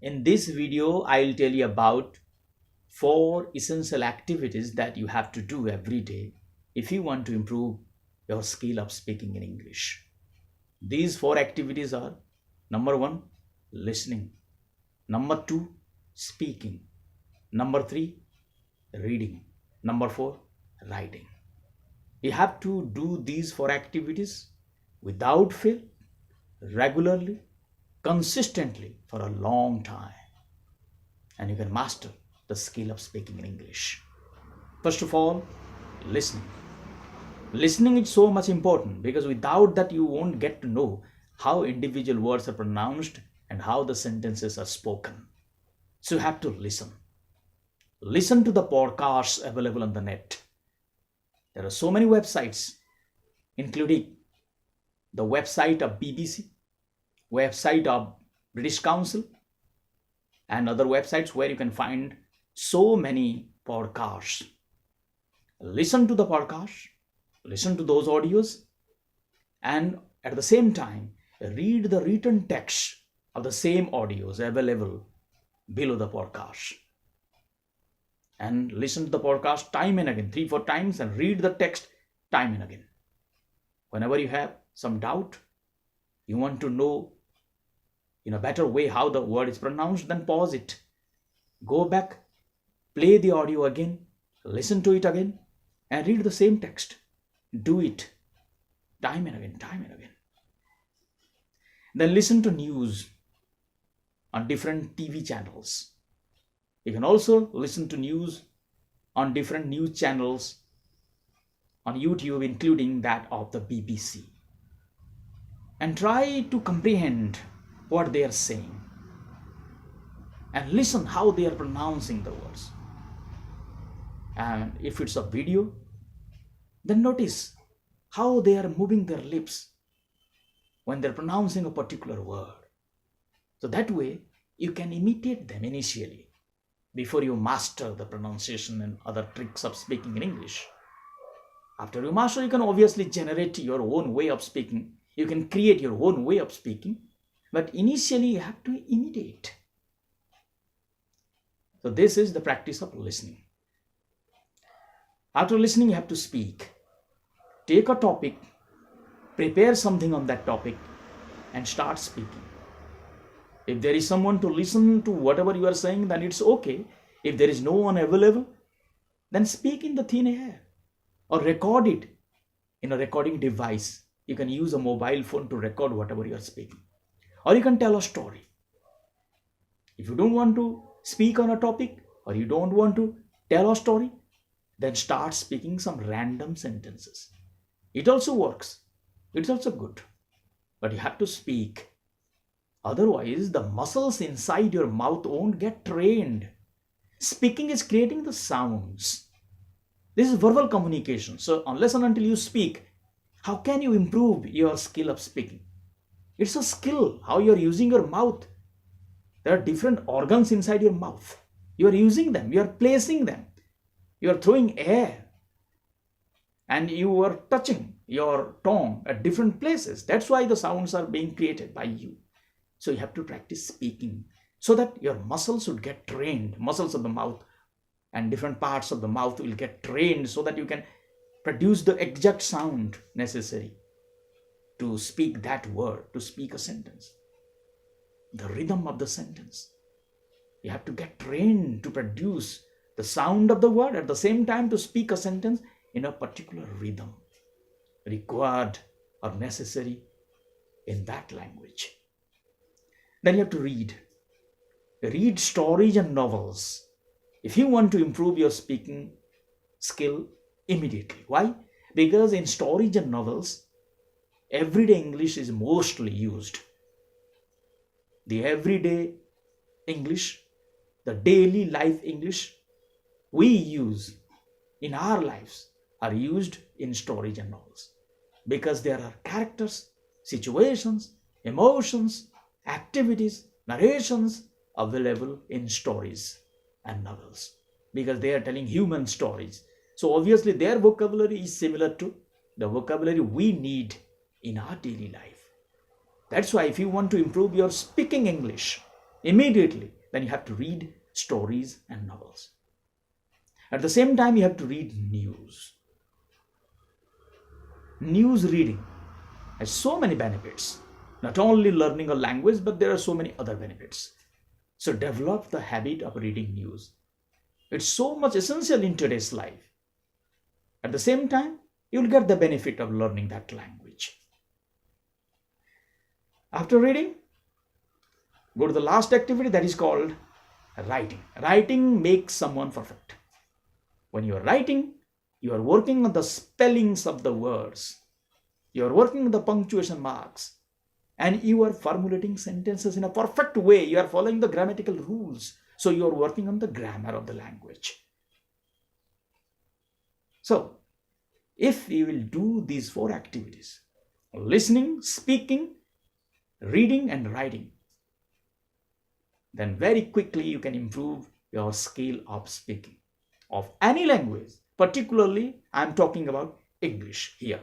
In this video, I'll tell you about 4 essential activities that you have to do every day if you want to improve your skill of speaking in English. These 4 activities are: number 1, listening; number 2, speaking; number 3, reading; number 4, writing. You have to do these 4 activities without fail, regularly, consistently for a long time, and you can master the skill of speaking in English. First of all, listening. Listening is so much important because without that, you won't get to know how individual words are pronounced and how the sentences are spoken. So you have to listen. Listen to the podcasts available on the net. There are so many websites, including the website of BBC, website of British Council, and other websites where you can find so many podcasts. Listen to the podcast, listen to those audios, and at the same time, read the written text of the same audios available below the podcast. And listen to the podcast time and again, 3-4 times, and read the text time and again. Whenever you have some doubt, you want to know in a better way how the word is pronounced, then pause it. Go back, play the audio again, listen to it again, and read the same text. Do it time and again, time and again. Then listen to news on different TV channels. You can also listen to news on different news channels on YouTube, including that of the BBC. And try to comprehend what they are saying. And listen how they are pronouncing the words. And if it's a video, then notice how they are moving their lips when they're pronouncing a particular word. So that way, you can imitate them initially before you master the pronunciation and other tricks of speaking in English. After you master, you can obviously generate your own way of speaking. You can create your own way of speaking. But initially, you have to imitate. So this is the practice of listening. After listening, you have to speak. Take a topic, prepare something on that topic, and start speaking. If there is someone to listen to whatever you are saying, then it's okay. If there is no one available, then speak in the thin air or record it in a recording device. You can use a mobile phone to record whatever you are speaking. Or you can tell a story. If you don't want to speak on a topic or you don't want to tell a story, then start speaking some random sentences. It also works. It's also good. But you have to speak. Otherwise, the muscles inside your mouth won't get trained. Speaking is creating the sounds. This is verbal communication. So unless and until you speak, how can you improve your skill of speaking? It's a skill, how you're using your mouth. There are different organs inside your mouth. You are using them. You are placing them. You are throwing air. And you are touching your tongue at different places. That's why the sounds are being created by you. So you have to practice speaking so that your muscles would get trained. Muscles of the mouth and different parts of the mouth will get trained so that you can produce the exact sound necessary to speak that word, to speak a sentence. The rhythm of the sentence. You have to get trained to produce the sound of the word at the same time to speak a sentence in a particular rhythm required or necessary in that language. Then you have to read. Read stories and novels if you want to improve your speaking skill immediately. Why? Because in stories and novels, everyday English is mostly used. The everyday English, the daily life English we use in our lives are used in stories and novels. Because there are characters, situations, emotions, activities, narrations available in stories and novels because they are telling human stories. So obviously their vocabulary is similar to the vocabulary we need in our daily life. That's why if you want to improve your speaking English, immediately, then you have to read stories and novels. At the same time, you have to read news. News reading has so many benefits. Not only learning a language, but there are so many other benefits. So develop the habit of reading news. It's so much essential in today's life. At the same time, you'll get the benefit of learning that language. After reading, go to the last activity, that is called writing. Writing makes someone perfect. When you are writing, you are working on the spellings of the words. You are working on the punctuation marks. And you are formulating sentences in a perfect way. You are following the grammatical rules. So you are working on the grammar of the language. So, if you will do these 4 activities, listening, speaking, reading and writing, then very quickly you can improve your skill of speaking of any language. Particularly, I am talking about English here.